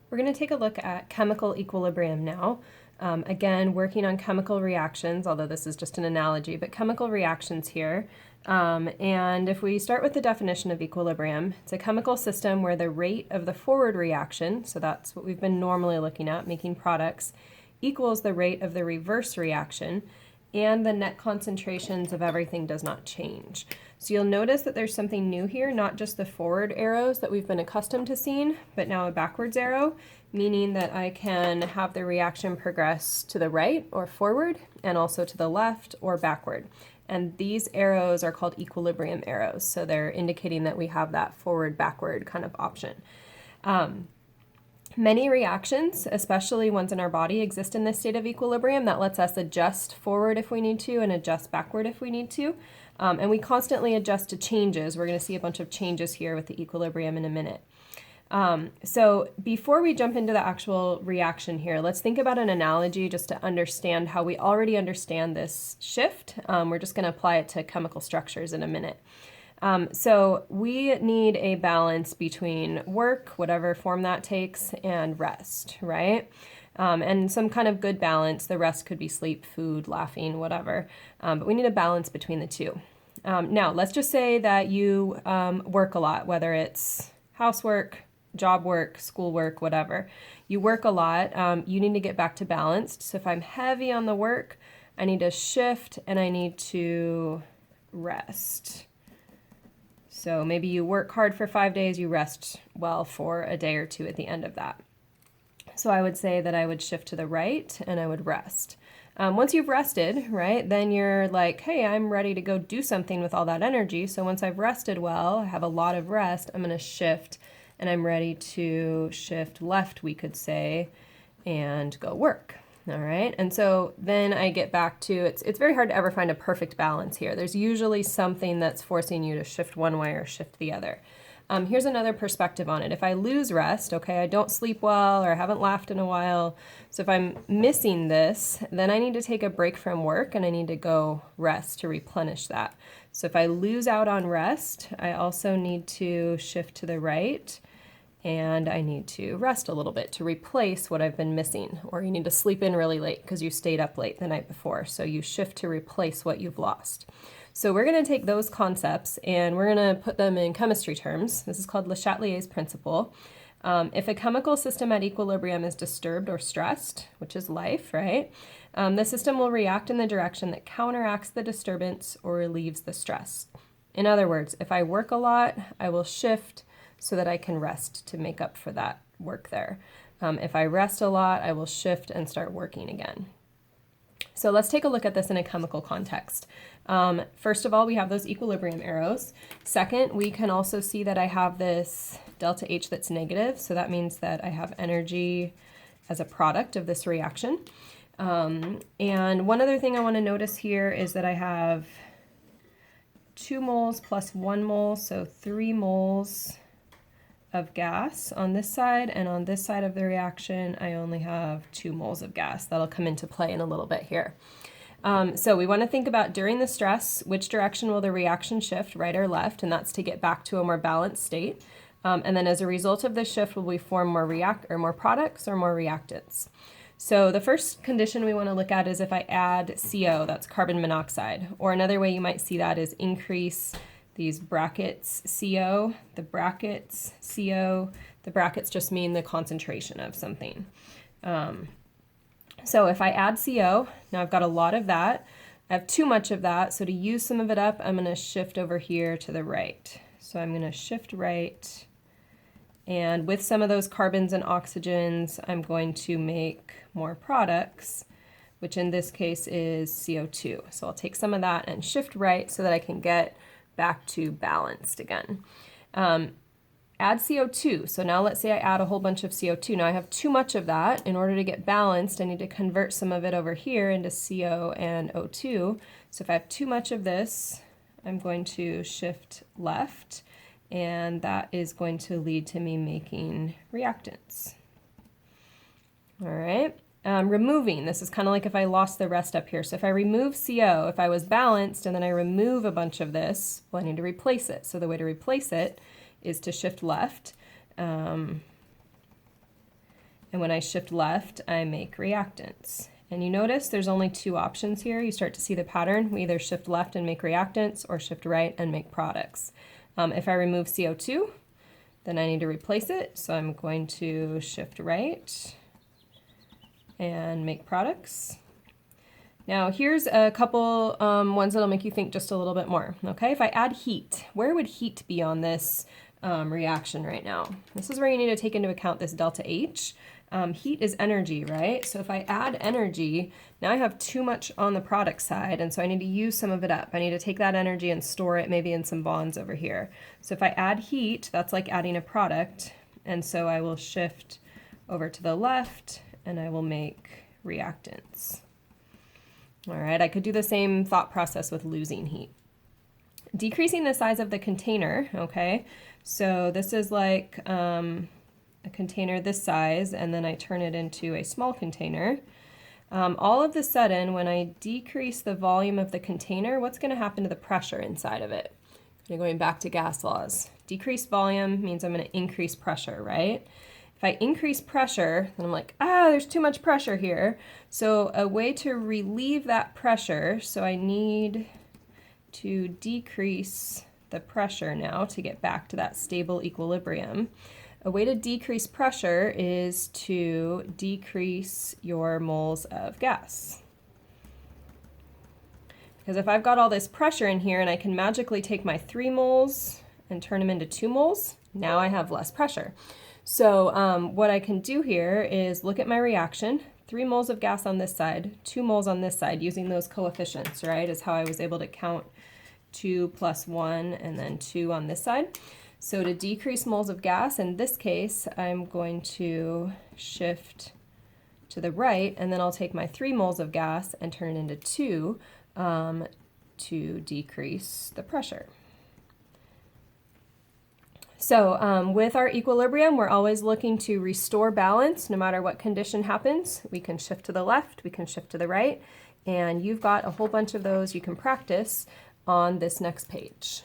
We're going to take a look at chemical equilibrium now. Again, working on chemical reactions, although this is just an analogy, but chemical reactions here. And if we start with the definition of equilibrium, it's a chemical system where the rate of the forward reaction, so that's what we've been normally looking at, making products, equals the rate of the reverse reaction, and the net concentrations of everything does not change. So you'll notice that there's something new here, not just the forward arrows that we've been accustomed to seeing, but now a backwards arrow, meaning that I can have the reaction progress to the right or forward, and also to the left or backward. And these arrows are called equilibrium arrows, so they're indicating that we have that forward-backward kind of option. Many reactions, especially ones in our body, exist in this state of equilibrium that lets us adjust forward if we need to and adjust backward if we need to. And we constantly adjust to changes. We're going to see a bunch of changes here with the equilibrium in a minute. So before we jump into the actual reaction here, let's think about an analogy just to understand how we already understand this shift. We're just going to apply it to chemical structures in a minute. So we need a balance between work, whatever form that takes, and rest, right? And some kind of good balance. The rest could be sleep, food, laughing, whatever. But we need a balance between the two. Now, let's just say that you work a lot, whether it's housework, job work, schoolwork, whatever. You work a lot. You need to get back to balanced. So if I'm heavy on the work, I need to shift and I need to rest. So maybe you work hard for 5 days, you rest well for a day or two at the end of that. So I would say that I would shift to the right and I would rest. Once you've rested, right, then you're like, hey, I'm ready to go do something with all that energy. So once I've rested well, I have a lot of rest, I'm going to shift and I'm ready to shift left, we could say, and go work. All right, and so then I get back to, it's very hard to ever find a perfect balance here. There's usually something that's forcing you to shift one way or shift the other. Here's another perspective on it. If I lose rest, okay, I don't sleep well or I haven't laughed in a while, so if I'm missing this, then I need to take a break from work and I need to go rest to replenish that. So if I lose out on rest, I also need to shift to the right and I need to rest a little bit to replace what I've been missing. Or you need to sleep in really late because you stayed up late the night before. So you shift to replace what you've lost. So we're going to take those concepts and we're going to put them in chemistry terms. This is called LeChatelier's principle. If a chemical system at equilibrium is disturbed or stressed, which is life, right? The system will react in the direction that counteracts the disturbance or relieves the stress. In other words, if I work a lot, I will shift so that I can rest to make up for that work there. If I rest a lot, I will shift and start working again. So let's take a look at this in a chemical context. First of all, we have those equilibrium arrows. Second, we can also see that I have this delta H that's negative, so that means that I have energy as a product of this reaction. And one other thing I want to notice here is that I have 2 moles plus 1 mole, so 3 moles of gas on this side, and on this side of the reaction I only have 2 moles of gas. That'll come into play in a little bit here. So we want to think about during the stress, which direction will the reaction shift, right or left, and that's to get back to a more balanced state. And then as a result of this shift, will we form more more products or more reactants? So the first condition we want to look at is if I add CO, that's carbon monoxide, or another way you might see that is increase these brackets CO, the brackets CO, the brackets just mean the concentration of something. So if I add CO, now I've got a lot of that. I have too much of that, so to use some of it up, I'm going to shift over here to the right. So I'm going to shift right, and with some of those carbons and oxygens, I'm going to make more products, which in this case is CO2. So I'll take some of that and shift right so that I can get back to balanced again. Add CO2. So now let's say I add a whole bunch of CO2. Now I have too much of that. In order to get balanced, I need to convert some of it over here into CO and O2. So if I have too much of this, I'm going to shift left, and that is going to lead to me making reactants. All right. Removing, this is kind of like if I lost the rest up here. So if I remove CO, if I was balanced and then I remove a bunch of this, well, I need to replace it. So the way to replace it is to shift left. And when I shift left, I make reactants. And you notice there's only two options here. You start to see the pattern. We either shift left and make reactants or shift right and make products. If I remove CO2, then I need to replace it. So I'm going to shift right and make products. Now here's a couple ones that'll make you think just a little bit more. Okay, if I add heat, where would heat be on this reaction right now? This is where you need to take into account this delta H. Heat is energy, right? So if I add energy, now I have too much on the product side, and so I need to use some of it up. I need to take that energy and store it maybe in some bonds over here. So if I add heat, that's like adding a product, and so I will shift over to the left, and I will make reactants. All right, I could do the same thought process with losing heat. Decreasing the size of the container, okay? So this is like a container this size, and then I turn it into a small container. All of a sudden, when I decrease the volume of the container, what's going to happen to the pressure inside of it? Going back to gas laws. Decreased volume means I'm going to increase pressure, right? If I increase pressure, then I'm like, there's too much pressure here. So a way to relieve that pressure, so I need to decrease the pressure now to get back to that stable equilibrium. A way to decrease pressure is to decrease your moles of gas. Because if I've got all this pressure in here and I can magically take my 3 moles and turn them into 2 moles, now I have less pressure. So what I can do here is look at my reaction, 3 moles of gas on this side, 2 moles on this side, using those coefficients, right, is how I was able to count 2 plus 1 and then 2 on this side. So to decrease moles of gas, in this case, I'm going to shift to the right, and then I'll take my 3 moles of gas and turn it into 2 to decrease the pressure. So with our equilibrium, we're always looking to restore balance no matter what condition happens. We can shift to the left, we can shift to the right, and you've got a whole bunch of those you can practice on this next page.